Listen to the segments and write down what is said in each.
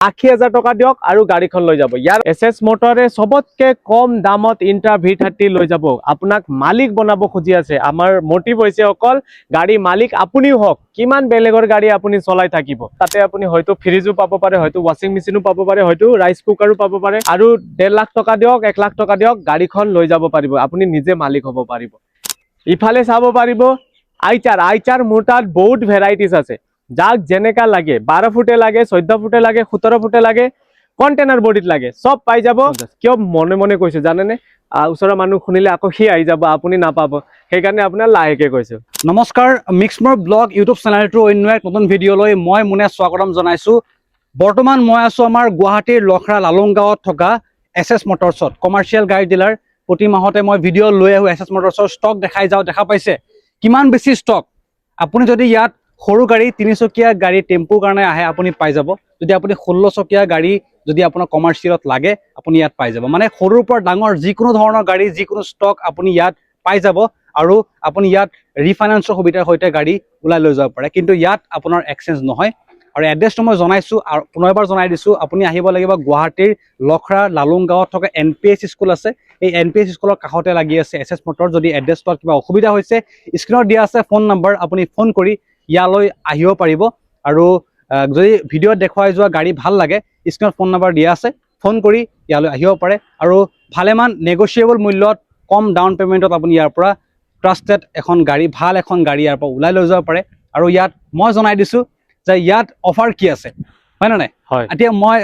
80,000 টকা দিয়ক আৰু গাড়ীখন লৈ যাব। ইয়াৰ এছএছ মটৰে সবতকে কম দামত ইন্ট্ৰা V30 লৈ যাব। আপোনাক মালিক বনাব খুজি আছে। আমাৰ মোটিভ হৈছে অকল গাড়ী মালিক আপুনিও হওক। কিমান বেলেগৰ গাড়ী আপুনি চলাই থাকিব, তাতে আপুনি হয়তো ফ্ৰিজো পাব পাৰে, হয়তো ৱাশ্বিং মেচিনো পাব পাৰে, হয়তো ৰাইচ কুকাৰো পাব পাৰে। আৰু 1.5 লাখ টকা দিয়ক, 1 লাখ টকা দিয়ক, গাড়ীখন লৈ যাব পাৰিব। আপুনি নিজে মালিক হ'ব পাৰিব। ইফালে চাব পাৰিব আইচাৰ মোৰ তাত বহুত ভেৰাইটিজ আছে। যাক যেনেকা লাগে, 12 ফুটে লাগে, 14 ফুটে লাগে, 17 ফুটে লাগে, কন্টেনাৰ বডিত লাগে, সব পাই যাব। কিয় মনে মনে কৈছো জানেনে? ওচৰৰ মানুহ শুনিলে আকৌ সি আহি যাব, আপুনি নাপাব। সেইকাৰণে আপোনাৰ লাহেকে কৈছো। নমস্কাৰ, মিক্সমৰ ব্লগ ইউটিউব চেনেলটোৰ অন্য এক নতুন ভিডিঅ'লৈ মই মুনে স্বাগতম জনাইছো। বৰ্তমান মই আছো আমাৰ গুৱাহাটীৰ লখৰা লালুংগাঁৱত থকা এছএছ মটৰ্ছত, কমাৰ্চিয়েল গাড়ী ডিলাৰ। প্ৰতি মাহতে মই ভিডিঅ' লৈ আহো, এছএছ মটৰ্ছৰ ষ্টক দেখাই যাওঁ। দেখা পাইছে কিমান বেছি ষ্টক। আপুনি যদি ইয়াত সৰু গাড়ী, 3 চকীয়া গাড়ী, টেম্পুৰ কাৰণে আহে, আপুনি পাই যাব। যদি আপুনি 16 চকীয়া গাড়ী যদি আপোনাৰ কমাৰ্চিয়েলত লাগে, আপুনি ইয়াত পাই যাব। মানে সৰুৰ পৰা ডাঙৰ যিকোনো ধৰণৰ গাড়ী, যিকোনো ষ্টক আপুনি ইয়াত পাই যাব। আৰু আপুনি ইয়াত ৰিফাইনেন্সৰ সুবিধাৰ সৈতে গাড়ী ওলাই লৈ যাব পাৰে। কিন্তু ইয়াত আপোনাৰ এক্সচেঞ্জ নহয়। আৰু এড্ৰেছটো মই জনাইছো আৰু পুনৰ এবাৰ জনাই দিছো, আপুনি আহিব লাগিব গুৱাহাটীৰ লখৰা লালুংগাঁৱত থকা NPS স্কুল আছে। এই NPS স্কুলৰ কাষতে লাগি আছে এছএছ মটৰ। যদি এড্ৰেছটোত কিবা অসুবিধা হৈছে, স্ক্ৰীনত দিয়া আছে ফোন নম্বৰ, আপুনি ফোন কৰি ইয়ালৈ আহিব পাৰিব। আৰু যদি ভিডিঅ'ত দেখুৱাই যোৱা গাড়ী ভাল লাগে, স্ক্ৰীনত ফোন নম্বৰ দিয়া আছে, ফোন কৰি ইয়ালৈ আহিব পাৰে। আৰু ভালেমান নেগচিয়েবল মূল্যত, কম ডাউন পে'মেণ্টত আপুনি ইয়াৰ পৰা ট্ৰাষ্টেড এখন গাড়ী, ভাল এখন গাড়ী ইয়াৰ পৰা ওলাই লৈ যাব পাৰে। আৰু ইয়াত মই জনাই দিছো যে ইয়াত অফাৰ কি আছে, হয় নে নাই? এতিয়া মই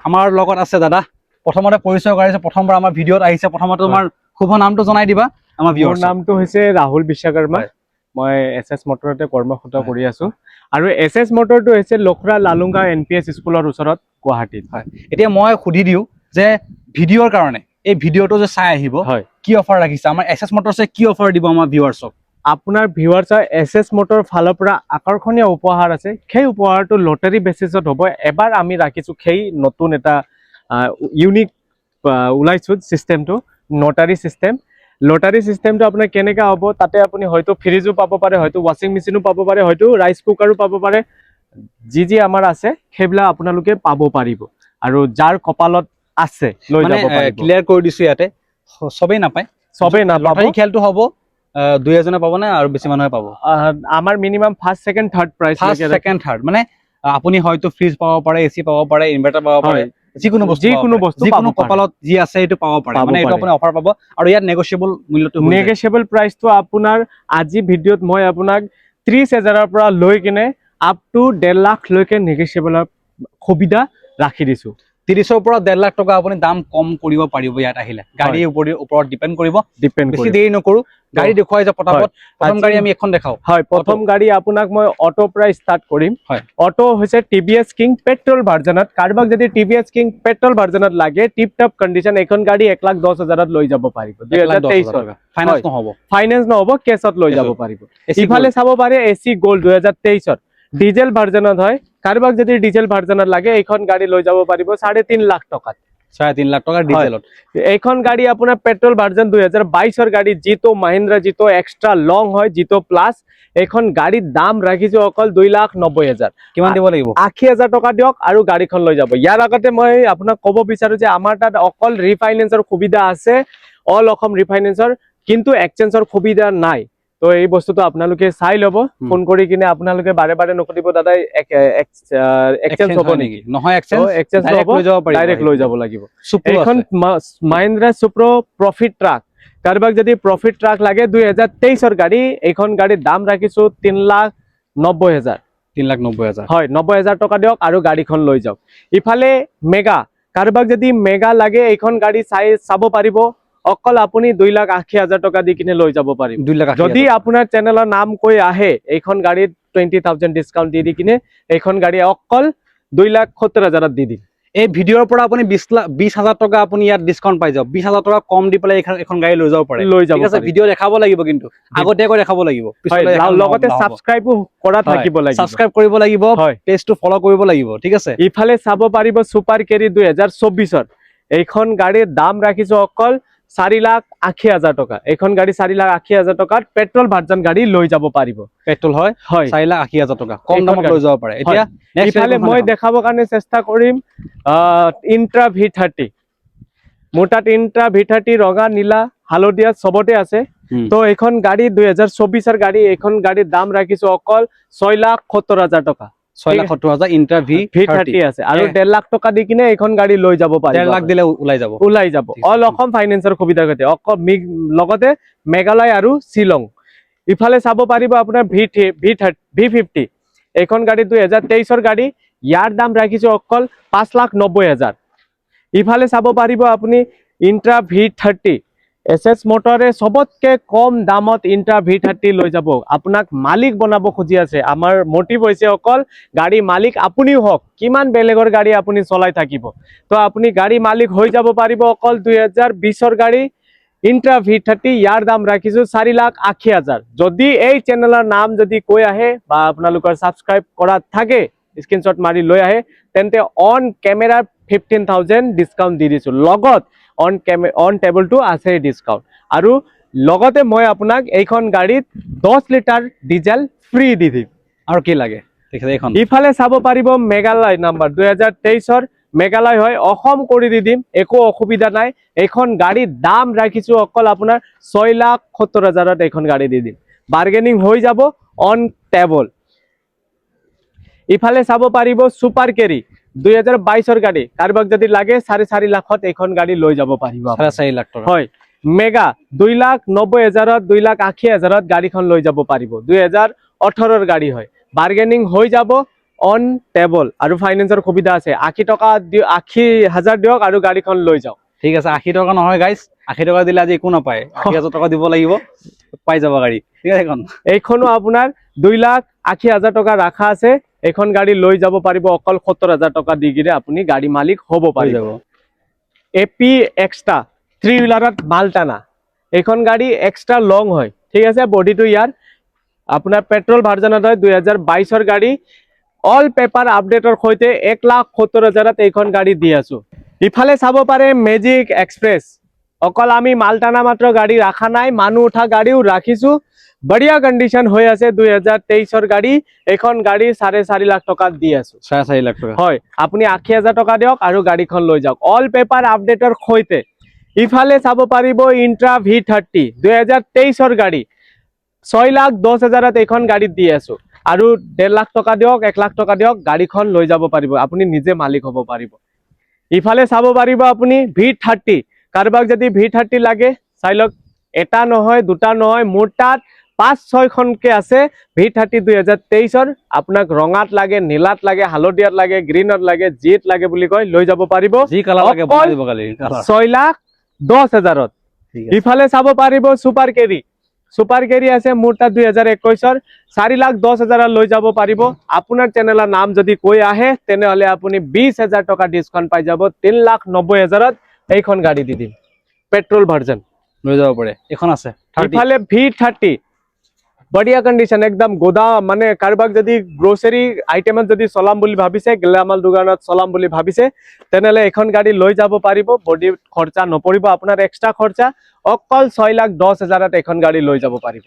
আমাৰ লগত আছে দাদা। প্ৰথমতে পৰিচয় কৰাইছে, প্ৰথমবাৰ আমাৰ ভিডিঅ'ত আহিছে। প্ৰথমতে তোমাৰ শুভ নামটো জনাই দিবা আমাৰ ভিউৰ। মোৰ নামটো হৈছে ৰাহুল বিশ্বকৰ্মা। মই এছএছ মটৰতে কৰ্মৰত কৰি আছো। আৰু এছএছ মটৰটো হৈছে লখৰা লালুংগাঁও NPS স্কুলৰ ওচৰত, গুৱাহাটীত। এতিয়া মই সুধি দিওঁ যে ভিডিঅ'ৰ কাৰণে এই ভিডিঅ'টো যে চাই আহিব, কি অফাৰ ৰাখিছে আমাৰ এছএছ মটৰ্ছে, কি অফাৰ দিব আমাৰ ভিউৱাৰ্ছক? আপোনাৰ ভিউৱাৰ্ছৰ এছএছ মটৰ ফালৰ পৰা আকৰ্ষণীয় উপহাৰ আছে। সেই উপহাৰটো লটাৰী বেচিছত হ'ব। এবাৰ আমি ৰাখিছো সেই নতুন এটা ইউনিক ওলাইছো চিষ্টেমটো, লটাৰী চিষ্টেমটো আপোনাৰ কেনেকা হ'ব, তাতে আপুনি হয়তো ফ্ৰিজো পাব পাৰে, হয়তো ৱাশ্বিং মেচিনো পাব পাৰে, হয়তো ৰাইচ কুকাৰো পাব পাৰে। যি আমাৰ আছে সেইবিলাক আপোনালোকে পাব পাৰিব। আৰু যাৰ কপালত আছে লৈ যাব পাৰিব। ক্লিয়াৰ কৰি দিছো, ইয়াতে সবেই নাপায়, সবেই নাপাব। লটাৰী খেলটো হ'ব, 2-এজনে পাব নে আৰু বেছি মানুহে পাব? আমাৰ minimum first, second, third prize, মানে আপুনি হয়তো ফ্ৰিজ পাব পাৰে, AC পাব পাৰে, ইনভাৰ্টাৰ পাব পাৰে, যিকোনো বস্তু কপালত যি আছে সেইটো পাব পাৰে। মানে এইটো আপুনি অফাৰ পাব। আৰু ইয়াত নেগচিয়েবল মূল্যটো, নেগচিয়েবল প্ৰাইচটো আপোনাৰ আজি ভিডিঅ'ত মই আপোনাক 30,000ৰ পৰা লৈ কিনে আপ টু 1.5 লাখ লৈকে নেগচিয়েবলৰ সুবিধা ৰাখি দিছো। 30ৰ পৰা 1.5 লাখ টকা আপুনি দাম কম কৰিব পাৰিব ইয়াত আহিলে। গাড়ীৰ ওপৰত ডিপেণ্ড কৰিব। বেছি দেৰি নকৰো, গাড়ী দেখুৱাই যাওঁ পটাপট। প্ৰথম গাড়ী আমি এখন দেখাও। প্ৰথম গাড়ী আপোনাক মই অটো পৰা ষ্টাৰ্ট কৰিম। অটো হৈছে TVS কিং পেট্ৰল ভাৰ্জনত। কাৰোবাক যদি TVS কিং পেট্ৰল ভাৰ্জনত লাগে, টিপ টপ কণ্ডিশ্যন, এখন গাড়ী 1,10,000ত লৈ যাব পাৰিব। 2023 ফাইনেন্স নহ'ব, কেছত লৈ যাব পাৰিব। ইফালে চাব পাৰে AC গোল্ড 2023 ডিজেল ভাৰ্জনত হয়। কাৰোবাক যদি ডিজেল ভাৰ্জনত লাগে, এইখন গাড়ী লৈ যাব পাৰিব 3.5 লাখ টকাত। 3.5 লাখ টকাৰ ডিজেলত। এইখন গাড়ী আপোনাৰ পেট্ৰল ভাৰ্জন 2022ৰ গাড়ী, যিটো মহিন্দ্ৰা যিটো এক্সট্ৰা লং হয়, যিটো প্লাছ। এইখন গাড়ীৰ দাম ৰাখিছো অকল 2,90,000। কিমান দিব লাগিব? 80,000 টকা দিয়ক আৰু গাড়ীখন লৈ যাব। ইয়াৰ আগতে মই আপোনাক ক'ব বিচাৰো যে আমাৰ তাত অকল ৰিফাইনেন্সৰ সুবিধা আছে, অল অসম ৰিফাইনেন্সৰ, কিন্তু এক্সচেঞ্জৰ সুবিধা নাই। তো এই বস্তুটো আপোনালোকে চাই ল'ব। ফোন কৰি কিনে আপোনালোকে বাৰে বাৰে নুসুধিব দাদা এক্সচেঞ্জ হ'ব নেকি? নহয়, এক্সচেঞ্জ ডাইৰেক্ট লৈ যাব লাগিব। এইখন মহিন্দ্ৰা সুপ্ৰ প্ৰফিট ট্ৰাক। কাৰোবাক যদি প্ৰফিট ট্ৰাক লাগে, 2023ৰ গাড়ী, এইখন গাড়ীৰ দাম ৰাখিছো 3,90,000। 3,90,000, হয়, 90,000 টকা দিয়ক আৰু গাড়ীখন লৈ যাওক। ইফালে মেগা, কাৰোবাক যদি মেগা লাগে, এইখন গাড়ী চাব পাৰিব। অকল আপুনি 2,80,000 টকা দি কিনে লৈ যাব পাৰিব। যদি আপোনাৰ চেনেলৰ নাম কৈ আহে, এইখন গাড়ীত 20,000 ডিছকাউণ্ট দি কিনে এইখন গাড়ী অকল 2,70,000 দি দিম। এই ভিডিঅ'ৰ পৰা আপুনি 20,000 টকা আপুনি ইয়াত ডিছকাউণ্ট পাই যাওক। 20,000 টকা কম দি পেলাই এখন গাড়ী লৈ যাব পাৰে। ঠিক আছে, ভিডিঅ' দেখাব লাগিব, কিন্তু আগতীয়াকৈ দেখাব লাগিব। লগতে সাবস্ক্ৰাইবো কৰা থাকিব লাগিব, সাবস্ক্ৰাইব কৰিব লাগিব, পেজটো ফলো কৰিব লাগিব। ঠিক আছে, ইফালে চাব পাৰিব সুপাৰ কেৰি 2024ৰ। এইখন গাড়ীৰ দাম ৰাখিছো অকল 4,80,000 টকা এইখন গাড়ী 4,80,000 টকাত পেট্ৰল ভাৰ্জন গাড়ী লৈ যাব পাৰিব পেট্ৰল হয় হয় 4,80,000 টকা কম এইখন দামত গাড়ী। লৈ যাব পাৰে এতিয়া next ইফালে কোনখন মই এখন? দেখাবৰ কাৰণে চেষ্টা কৰিম ইন্ট্ৰা V30 মোৰ তাত ইন্ট্ৰা V30 ৰঙা নীলা হালধীয়া চবতে আছে তো এইখন গাড়ী 2024 গাড়ী এইখন গাড়ীৰ দাম ৰাখিছো অকল 6,70,000 টকা 6,70,000 ইন্ট্ৰা V30 আছে আৰু 1.5 লাখ টকা দি কিনে এইখন গাড়ী লৈ যাব পাৰিব 1.5 লাখ দিলে ওলাই যাব অল অসম ফাইনেন্সৰ সুবিধা সৈতে লগতে মেঘালয় আৰু শ্বিলং ইফালে চাব পাৰিব আপোনাৰ V50 এইখন গাড়ী 2023 গাড়ী ইয়াৰ দাম ৰাখিছো অকল 5,90,000 ইফালে চাব পাৰিব আপুনি ইন্ট্ৰা V30 SS মোটৰে সবতকে কম দামত ইন্ট্ৰা V30 লৈ যাব আপোনাক মালিক বনাব খুজি আছে আমাৰ মোটিভ হৈছে অকল গাড়ী মালিক আপুনিও হওক কিমান বেলেগৰ গাড়ী আপুনি চলাই থাকিব তো আপুনি গাড়ী মালিক হৈ যাব পাৰিব অকল 2020 গাড়ী ইন্ট্ৰা V30 ইয়াৰ দাম ৰাখিছো 4,80,000 যদি এই চেনেলৰ নাম যদি কৈ আহে বা আপোনালোকৰ সাবস্ক্ৰাইব কৰা থাকে স্ক্ৰিনশ্বট মাৰি লৈ আহে তেন্তে অন কেমেৰা 15,000 ডিসকাউন্ট দি দিছো লগত অন টেবল টু আছে ডিসকাউন্ট আৰু লগতে মই আপোনাক এইখন গাড়ীত 10 লিটাৰ ডিজেল ফ্ৰী দি দিম আৰু কি লাগে দেখিছে এইখন ইফালে চাব পাৰিব মেঘালয় নাম্বাৰ 2023 মেঘালয় হয় অসম কৰি দি দিম একো অসুবিধা নাই এইখন গাড়ীৰ দাম ৰাখিছো অকল আপোনাৰ 6,70,000 এইখন গাড়ী দি দিম বাৰ্গেনিং হৈ যাব অন টেবল ইফালে চাব পাৰিব সুপাৰ কেৰি 2022 গাড়ী কাৰোবাক যদি লাগে 4.5 লাখত এইখন গাড়ী লৈ যাব পাৰিব 4.5 লাখ টকা হয় মেগা 2,90,000 2,80,000 গাড়ীখন লৈ যাব পাৰিব 2018 গাড়ী হয় বাৰ্গেনিং হৈ যাব অন টেবল আৰু ফাইনেন্সৰ সুবিধা আছে 80,000 দিয়ক আৰু গাড়ীখন লৈ যাওক ঠিক আছে 80 টকা নহয় গাইস 80 টকা দিলে আজি একো নাপায় 80,000 টকা দিব লাগিব পাই যাব গাড়ী ঠিক আছে এইখনো আপোনাৰ 2,80,000 টকা ৰাখা আছে এইখন গাড়ী লৈ যাব পাৰিব অকল 70,000 টকা দি কিনে আপুনি গাড়ী মালিক হ'ব পাৰিব এপি এক্সট্ৰা 3 হুইলাৰত মাল টানা এইখন গাড়ী এক্সট্ৰা লং হয় ঠিক আছে বডিটো ইয়াৰ আপোনাৰ পেট্ৰল ভাৰ্জনত হয় 2022 গাড়ী অল পেপাৰ আপডেটৰ সৈতে 1,70,000 এইখন গাড়ী দি আছো ইফালে চাব পাৰে মেজিক এক্সপ্ৰেছ অকল আমি মালটানা মাত্ৰ গাড়ী ৰাখা নাই মানুহ উঠা গাড়ীও ৰাখিছো বঢ়িয়া কন্ডিশন হৈ আছে 2023 গাড়ী এইখন গাড়ী 4.5 লাখ টকা দি আছো 4.5 লাখ টকা হয় আপুনি 80,000 টকা দিয়ক আৰু গাড়ীখন লৈ যাওক অল পেপাৰ আপডেটৰ সৈতে ইফালে চাব পাৰিব ইন্ট্ৰা V30 2023 গাড়ী 6,10,000 এইখন গাড়ী দি আছো আৰু 1.5 লাখ টকা দিয়ক 1 লাখ টকা দিয়ক গাড়ীখন লৈ যাব পাৰিব আপুনি নিজে মালিক হ'ব পাৰিব ইফালে চাব পাৰিব আপুনি V30 কাৰোবাক যদি V30 লাগে চাই লওক এটা নহয় দুটা নহয় মোৰ তাত 5-6 খনকে আছে V30 2023 আপোনাক ৰঙাত লাগে নীলাত লাগে হালধীয়াত লাগে গ্ৰীনত লাগে জিত লাগে বুলি কয় লৈ যাব পাৰিব যি কালাৰ লাগে বনাই দিব গাড়ী 6,10,000 ইফালে চাব পাৰিব সুপাৰ কেৰি আছে মোৰ তাত 2021 4,10,000 লৈ যাব পাৰিব আপোনাৰ চেনেলৰ নাম যদি কৈ আহে তেনেহলে আপুনি 20,000 টকা ডিসকাউন্ট পাই যাব 3,90,000 এইখন গাড়ী দি দিম পেট্ৰল ভাৰ্জন লৈ যাব পাৰে এখন আছে ইফালে V30 বঢ়িয়া কন্ডিশন একদম গোদাম মানে কাৰোবাক যদি গ্ৰোসাৰী আইটেমত যদি চলাম বুলি ভাবিছে গেলামাল দোকানত চলাম বুলি ভাবিছে তেনেহলে এখন গাড়ী লৈ যাব পাৰিব বডি খৰচা নপৰিব আপোনাৰ এক্সট্ৰা খৰচা অকল 6,10,000 এখন গাড়ী লৈ যাব পাৰিব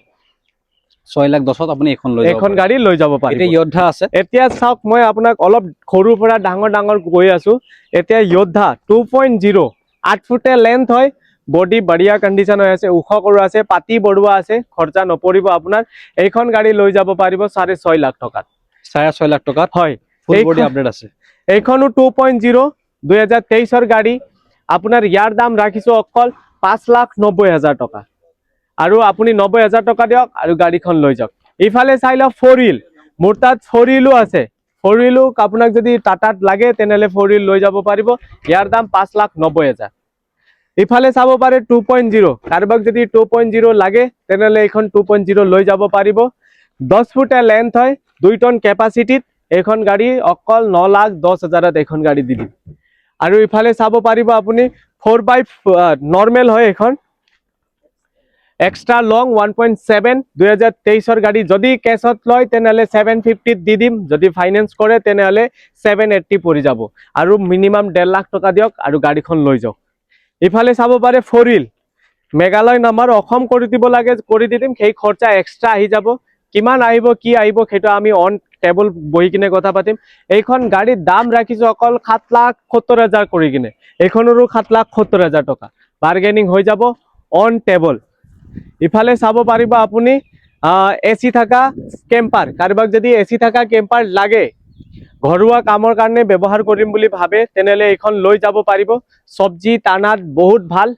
6,10,000 আপুনি এখন গাড়ী লৈ যাব পাৰিব এতিয়া য়োদ্ধা আছে এতিয়া চাওক মই আপোনাক অলপ সৰুৰ পৰা ডাঙৰ গৈ আছো এতিয়া য়োদ্ধা 2.0 8 ফুটে লেন্থ হয় বডি বঢ়িয়া কন্ডিশন হৈ আছে উখ কৰা আছে পাতি বঢ়োৱা আছে খৰচা নপৰিব আপোনাৰ এইখন গাড়ী লৈ যাব পাৰিব 6.5 লাখ টকাত 6.5 লাখ টকাত হয় ফুল বডি আপডেট আছে এইখনো 2.0 2023 গাড়ী আপোনাৰ ইয়াৰ দাম ৰাখিছো অকল 5,90,000 টকা আৰু আপুনি 90,000 টকা দিয়ক আৰু গাড়ীখন লৈ যাওক ইফালে চাই লওক 4 হুইল মোৰ তাত 4 হুইলো আছে 4 হুইলো আপোনাক যদি টাটাত লাগে তেনেহলে 4 হুইল লৈ যাব পাৰিব ইয়াৰ দাম 5,90,000 ইফালে চাব পাৰে 2.0 কাৰোবাক যদি 2.0 লাগে তেনেহলে এইখন 2.0 লৈ যাব পাৰিব 10 ফুটে লেন্থ হয় 2 টন কেপাসিটিত এইখন গাড়ী অকল 9,10,000 এইখন গাড়ী দি দিম আৰু ইফালে চাব পাৰিব আপুনি 4x নৰ্মেল হয় এইখন এক্সট্ৰা লং 1.7 2023 গাড়ী যদি কেছত লয় তেনেহলে 750 দি দিম যদি ফাইনেন্স কৰে তেনেহলে 780 পৰি যাব আৰু মিনিমাম 1.5 লাখ টকা দিয়ক আৰু গাড়ীখন লৈ যাওক ইফালে চাব পাৰে 4 হুইল মেঘালয় নাম্বাৰ অসম কৰি দিব লাগে, কৰি দি দিম। সেই খৰচা এক্সট্ৰা আহি যাব। কিমান আহিব কি আহিব সেইটো আমি অন টেবল বহি কিনে কথা পাতিম। এইখন গাড়ীৰ দাম ৰাখিছো অকল 7,70,000 কৰি কিনে। এইখনৰো 7,70,000 টকা বাৰ্গেনিং হৈ যাব অন টেবল। ইফালে চাব পাৰিব আপুনি এচি থকা কেম্পাৰ, কাৰোবাক যদি এচি থকা কেম্পাৰ লাগে, ঘৰুৱা কামৰ কাৰণে ব্যৱহাৰ কৰিম বুলি ভাবে, তেনেহলে এইখন লৈ যাব পাৰিব। চব্জি টানাত বহুত ভাল,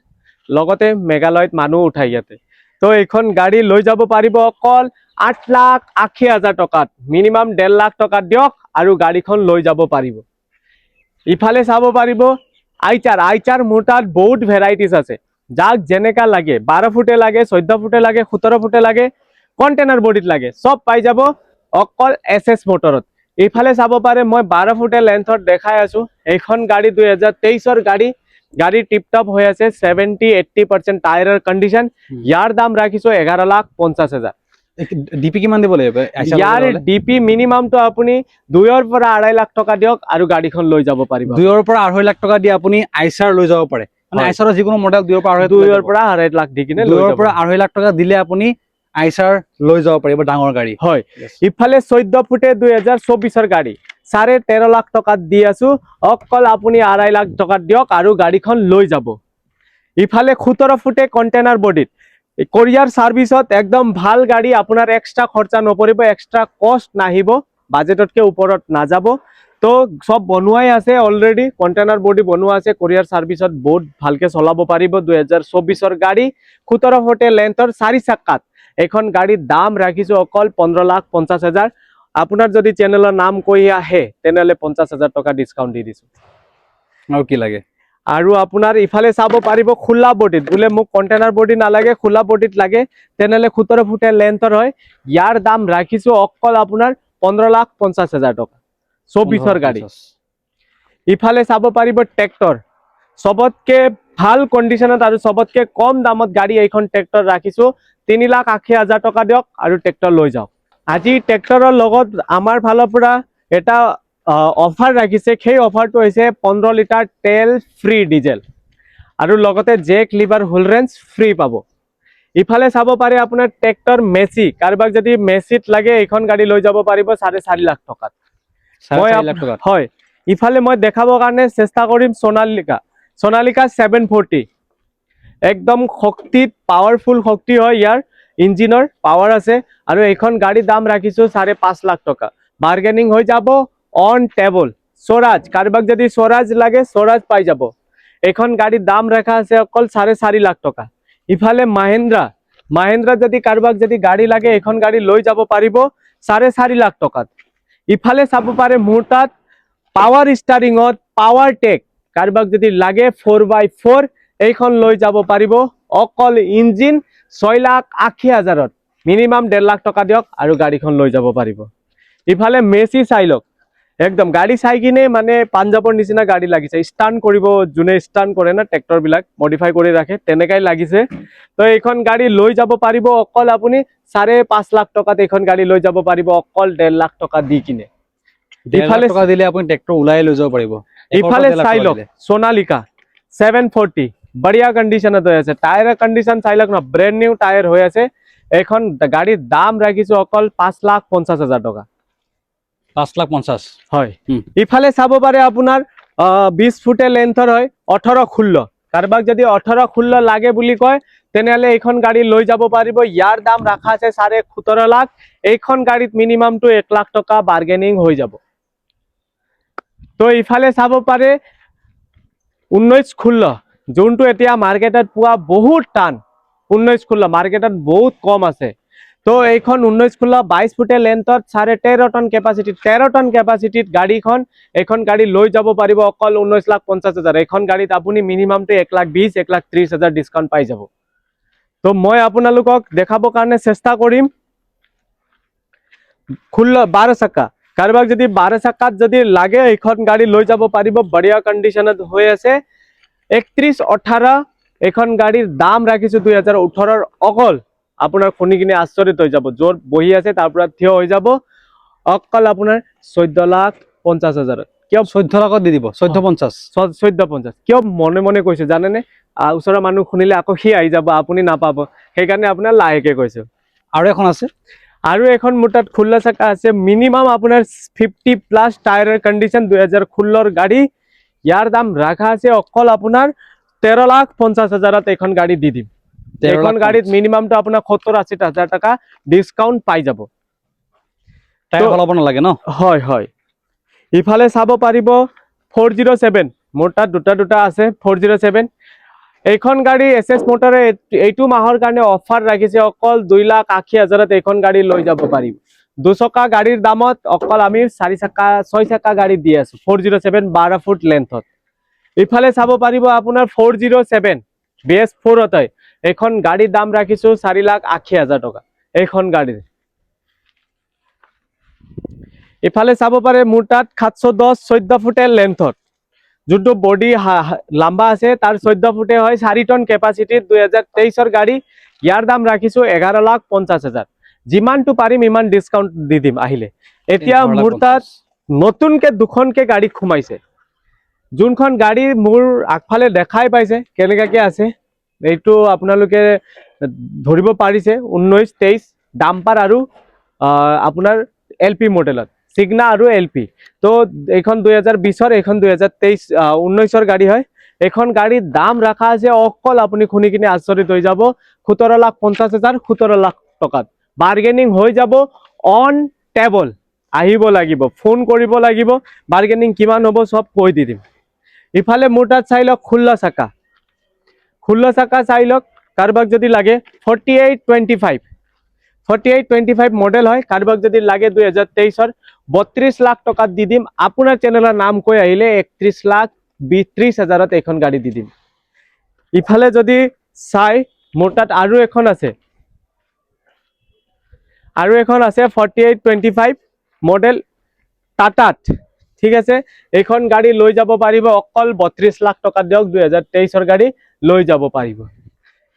লগতে মেঘালয়ত মানুহ উঠাই ইয়াতে। তো এইখন গাড়ী লৈ যাব পাৰিব অকল 8,80,000 টকাত। মিনিমাম 1.5 লাখ টকা দিয়ক আৰু গাড়ীখন লৈ যাব পাৰিব। ইফালে চাব পাৰিব আইচাৰ মোৰ তাত বহুত ভেৰাইটিজ আছে। যাক যেনেকা লাগে, 12 ফুটে লাগে, 14 ফুটে লাগে, 17 ফুটে লাগে, কণ্টেনাৰ বডিত লাগে, সব পাই যাব অকল এছ মটৰত। এইফালে চাব পাৰে মই 12 ফুটে লেন্থত দেখাই আছো। এইখন গাড়ী 2023ৰ গাড়ী। গাড়ী টিপটপ হৈ আছে, 70-80% টায়াৰৰ কণ্ডিশ্যন। ইয়াৰ দাম ৰাখিছো 11,50,000। ডিপি কিমান দিব লাগিব? ইয়াৰ ডিপি মিনিমামটো আপুনি 2ৰ পৰা 2.5 লাখ টকা দিয়ক আৰু গাড়ীখন লৈ যাব পাৰিব। 2ৰ পৰা 2.5 লাখ টকা দি আপুনি আইচাৰ লৈ যাব পাৰে। মানে আইচাৰৰ যিকোনো মডেল 2ৰ পৰা 2.5 লাখ দি কিনে 2ৰ পৰা 2.5 লাখ টকা দিলে আপুনি আইচাৰ লৈ যাব পাৰিব, ডাঙৰ গাড়ী। হয়। ইফালে 14 ফুটে 2024ৰ গাড়ী 13.5 লাখ টকাত দি আছো। অকল আপুনি 2.5 লাখ টকাত দিয়ক আৰু গাড়ীখন লৈ যাব। ইফালে 17 ফুটে কণ্টেনাৰ বডিত কোৰিয়াৰ সাৰ্ভিসত একদম ভাল গাড়ী। আপোনাৰ এক্সট্ৰা খৰচা নপৰিব, এক্সট্ৰা কষ্ট নাহিব, বাজেটতকে ওপৰত নাযাব। তো সব বনোৱাই আছে অলৰেডি, কণ্টেনাৰ বডি বনোৱা আছে। কোৰিয়াৰ সাৰ্ভিসত বহুত ভালকে চলাব পাৰিব। 2024ৰ গাড়ী 17 ফুটে লেন্থৰ 4 চাকাত এখন গাড়ীৰ দাম ৰাখিছো অকল 15,50,000। আপোনাৰ যদি চেনেলৰ নাম কৈ আহে তেনেহলে 50,000 টকা ডিসকাউন্ট দি দিছো। আৰু কি লাগে? আৰু আপোনাৰ ইফালে চাব পাৰিব খোলা বডিত, বোলে মোক কণ্টেনাৰ বডি নালাগে, খোলা বডিত লাগে, তেনেহলে 17 ফুটে লেন্থৰ হয়। ইয়াৰ দাম ৰাখিছো অকল আপোনাৰ 15,50,000 টকা। 24ৰ গাড়ী। ইফালে চাব পাৰিব ট্ৰেক্টৰ, সবতকে ভাল কণ্ডিশ্যনত আৰু সবতকে কম দামত গাড়ী এইখন ট্ৰেক্টৰ ৰাখিছো। 3,80,000 টকা দিয়ক আৰু ট্ৰেক্টৰ লৈ যাওক। আজি ট্ৰেক্টৰৰ লগত আমাৰ ফালৰ পৰা এটা অফাৰ ৰাখিছে। সেই অফাৰটো হৈছে 15 লিটাৰ তেল ফ্ৰী ডিজেল আৰু লগতে jack lever wheel wrench free পাব। ইফালে চাব পাৰে আপোনাৰ ট্ৰেক্টৰ মেচি, কাৰোবাক যদি মেচিত লাগে এইখন গাড়ী লৈ যাব পাৰিব 4.5 লাখ টকাত। 4.5 লাখ টকাত। হয়। ইফালে মই দেখাবৰ কাৰণে চেষ্টা কৰিম সোনালিকা 740। একদম শক্তিত পাৱাৰফুল শক্তি হয়, ইয়াৰ ইঞ্জিনৰ পাৱাৰ আছে। আৰু এইখন গাড়ীৰ দাম ৰাখিছো 5.5 লাখ টকা। বাৰ্গেনিং হৈ যাব অন টেবল। স্বৰাজ, কাৰোবাক যদি স্বৰাজ লাগে স্বৰাজ পাই যাব। এইখন গাড়ীৰ দাম ৰাখা আছে অকল 4.5 লাখ টকা। ইফালে মাহিন্দ্ৰা যদি কাৰোবাক যদি গাড়ী লাগে এইখন গাড়ী লৈ যাব পাৰিব 4.5 লাখ টকাত। ইফালে চাব পাৰে মোৰ তাত পাৱাৰ ষ্টাৰিঙত পাৱাৰ টেক, কাৰোবাক যদি লাগে 4x4 এইখন লৈ যাব পাৰিব অকল ইঞ্জিন 6,80,000। মিনিমাম 1.5 লাখ টকা দিয়ক আৰু গাড়ীখন লৈ যাব পাৰিব। ইফালে মেচি চাই লওক, একদম গাড়ী চাই কিনে মানে পাঞ্জাবৰ নিচিনা গাড়ী লাগিছে। ষ্টাণ্ট কৰিব, যোনে ষ্টাণ্ট কৰে না ট্ৰেক্টৰ বিলাক মডিফাই কৰি ৰাখে, তেনেকাই লাগিছে। তো এইখন গাড়ী লৈ যাব পাৰিব অকল আপুনি 5.5 লাখ টকাত। এইখন গাড়ী লৈ যাব পাৰিব অকল 1.5 লাখ টকা দি কিনে। 1.5 লাখ টকা দিলে আপুনি ট্ৰেক্টৰ ওলাই লৈ যাব পাৰিব। ইফালে চাই লওক সোনালিকা 740 বঢ়িয়া কণ্ডিশ্যনত হৈ আছে। টায়াৰৰ কণ্ডিশ্যন চাই লওক না, ব্ৰেণ্ড নিউ টায়াৰ হৈ আছে। এইখন গাড়ীৰ দাম ৰাখিছো অকল 5,50,000 টকা। 5,50,000। হয়। ইফালে চাব পাৰে আপোনাৰ 20 ফুটে লেন্থৰ হয় 18-16। কাৰোবাক যদি 18-16 লাগে বুলি কয় তেনেহলে এইখন গাড়ী লৈ যাব পাৰিব। ইয়াৰ দাম ৰাখা আছে 17.5 লাখ। এইখন গাড়ীত মিনিমামটো 1 লাখ টকা বাৰ্গেনিং হৈ যাব। তো ইফালে চাব পাৰে 19-16, যোনটো এতিয়া মাৰ্কেটত পোৱা বহুত টান। 19-16 মাৰ্কেটত বহুত কম আছে। তো এইখন 19-16 22 ফুটে লেন্থত 13.5 টন কেপাচিটি, 13 টন কেপাচিটিত গাড়ীখন, এইখন গাড়ী লৈ যাব পাৰিব অকল 19,50,000। এইখন গাড়ীত আপুনি মিনিমামটো 1,20,000 1,30,000 ডিসকাউন্ট পাই যাব। তো মই আপোনালোকক দেখাবৰ কাৰণে চেষ্টা কৰিম 12 চাকা। কাৰোবাক যদি 12 চাকাত যদি লাগে এইখন গাড়ী লৈ যাব পাৰিব, বঢ়িয়া কণ্ডিশ্যনত হৈ আছে। 31-18 এইখন গাড়ীৰ দাম ৰাখিছো 2018ৰ অকল। আপোনাৰ শুনি কিনে আচৰিত হৈ যাব, য'ত বহি আছে তাৰ পৰা থিয় হৈ যাব অকল আপোনাৰ 14,50,000। কিয় 14 লাখত দি দিব 1450 1450 কিয় মনে মনে কৈছো জানেনে ওচৰৰ মানুহ শুনিলে আকৌ সি আহি যাব আপুনি নাপাব সেইকাৰণে আপোনাৰ লাহেকে কৈছো আৰু এখন আছে আৰু এখন মোৰ তাত খোলা চাকা আছে মিনিমাম আপোনাৰ 50+ টায়াৰৰ কন্ডিশন 2016 গাড়ী ইয়াৰ দাম ৰাখা আছে অকল আপোনাৰ 13,50,000 এখন গাড়ী দি দিম 13 এখন লাখ গাড়ীত মিনিমামটো আপোনাৰ 70-80,000 টকা ডিসকাউন্ট পাই যাব টায়াৰ সলাব নালাগে ন হয় হয় ইফালে চাব পাৰিব 407 মোৰ তাত দুটা আছে 407 এইখন গাড়ী এসএস মোটৰে এইটো মাহৰ কাৰণে অফাৰ ৰাখিছে অকল 2,80,000 এইখন গাড়ী লৈ যাব পাৰিব দুচকা গাড়ীৰ দামত অকল আমি 4 চকা 6 চকা গাড়ী দি আছো 407 12 ফুট লেন্থত ইফালে চাব পাৰিব আপোনাৰ 407 BS4 হয় এইখন গাড়ীৰ দাম ৰাখিছো 4,80,000 টকা এইখন গাড়ীৰ ইফালে চাব পাৰে মোৰ তাত 710 14 ফুটৰ লেন্থত যোনটো বডি লম্বা আছে তাৰ 14 ফুটে হয় 4 টন কেপাসিটিৰ 2023 গাড়ী ইয়াৰ দাম ৰাখিছো 11,50,000 যিমানটো পাৰিম ইমান ডিসকাউন্ট দি দিম আহিলে এতিয়া মোৰ তাত নতুনকে দুখনকে গাড়ী খুমাইছে যোনখন গাড়ী মোৰ আগফালে দেখাই পাইছে কেনেকাকে আছে এইটো আপোনালোকে ধৰিব পাৰিছে 19-23 ডাম্পাৰ আৰু আপোনাৰ এলপি মডেলত সিগনা আৰু এলপি তো এইখন 2020 এইখন 2023-19 গাড়ী হয় এখন গাড়ীৰ দাম ৰাখা আছে অকল আপুনি শুনি কিনে আচৰিত হৈ যাব 17,50,000 17 লাখ টকাত বাৰ্গেনিং হৈ যাব অন টেবল আহিব লাগিব ফোন কৰিব লাগিব বাৰ্গেনিং কিমান হ'ব সব কৈ দি দিম ইফালে মোৰ তাত চাই লওক খোলা চাকা চাই লওক কাৰোবাক যদি লাগে 4825 মডেল হয় কাৰোবাক যদি লাগে 2023 32 লাখ টকাত দি দিম আপোনাৰ চেনেলৰ নাম কৈ আহিলে 31,30,000 এখন গাড়ী দি দিম ইফালে যদি চাই মোৰ তাত আৰু এখন আছে 4825 মডেল টাটাত ঠিক আছে এইখন গাড়ী লৈ যাব পাৰিব অকল 32 লাখ টকা দিয়ক 2023 গাড়ী লৈ যাব পাৰিব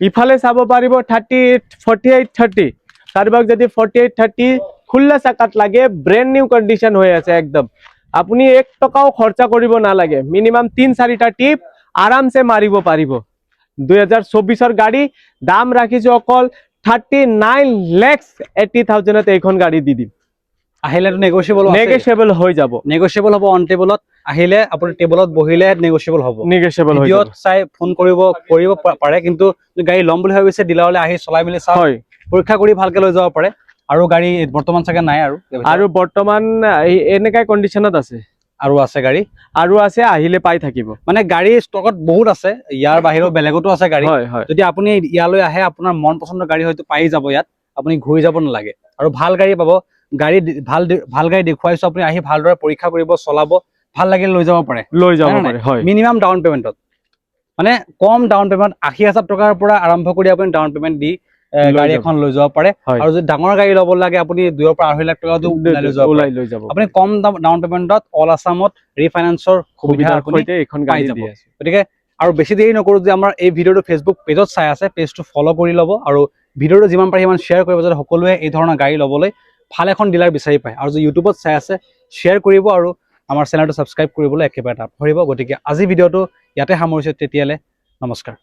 ইফালে চাব পাৰিব 4830 কাৰোবাক যদি 4830 খোলা চাকাত লাগে ব্ৰ্যান্ড নিউ কন্ডিশন হৈ আছে একদম আপুনি 1 টকাও খৰচা কৰিব নালাগে মিনিমাম 3-4টা টিপ আৰামসে মাৰিব পাৰিব 2024 গাড়ী দাম ৰাখিছো অকল 39,80,000 এইখন গাড়ী দি দিম আহিলে নেগোশিয়েবল হৈ যাব নেগোশিয়েবল হ'ব অন টেবলত আহিলে আপুনি টেবলত বহিলে নেগোশিয়েবল হ'ব হৈ ভিডিঅ'ত যাব চাই ফোন কৰিব পাৰে কিন্তু গাড়ী ল'ম বুলি ভাবিছে ডিলাৰলৈ আহি চলাই মেলি চাওক হয় পৰীক্ষা কৰি ভালকে লৈ যাব পাৰে আৰু গাড়ী বৰ্তমান চাগে নাই আৰু বৰ্তমান এনেকা কন্ডিশনত আছে আৰু আছে গাড়ী আৰু আছে আহিলে পাই থাকিব মানে গাড়ী ষ্টকত বহুত আছে ইয়াৰ বাহিৰেও বেলেগতো আছে গাড়ী যদি আপুনি ইয়ালৈ আহে আপোনাৰ মন পছন্দৰ গাড়ী হয়তো পাই যাব ইয়াত আপুনি ঘূৰি যাব নালাগে আৰু ভাল গাড়ী পাব গাড়ী ভাল গাড়ী দেখুৱাইছো আপুনি আহি ভালদৰে পৰীক্ষা কৰিব চলাব ভাল লাগিলে লৈ যাব পাৰে হয় মিনিমাম ডাউন পেমেন্টত মানে কম ডাউন পেমেন্ট 80,000 টকাৰ পৰা আৰম্ভ কৰি আপুনি ডাউন পেমেন্ট দি গাড়ী এখন লৈ যাব পাৰে আৰু যদি ডাঙৰ গাড়ী ল'ব লাগে আপুনি 2 পৰা 2.5 লাখ টকাটো লৈ যাব আপুনি কম ডাউন পেমেন্টত অল আসামত ৰিফাইনান্সৰ সুবিধা আপুনি এখন গাড়ী দি আছে গতিকে আৰু বেছি দেৰি নকৰো যে আমাৰ এই ভিডিঅ'টো ফেচবুক পেজত চাই আছে পেজটো ফলো কৰি ল'ব আৰু ভিডিঅ'টো যিমান পাৰে সিমান শ্বেয়াৰ কৰিব যাতে সকলোৱে এই ধৰণৰ গাড়ী ল'বলৈ ভাল এখন ডিলাৰ বিচাৰি পায় আৰু যদি ইউটিউবত চাই আছে শ্বেয়াৰ কৰিব আৰু আমাৰ চেনেলটো সাবস্ক্ৰাইব কৰিবলৈ একেবাৰে নাপাহৰিব গতিকে আজি ভিডিঅ'টো ইয়াতে সামৰিছো তেতিয়ালে নমস্কাৰ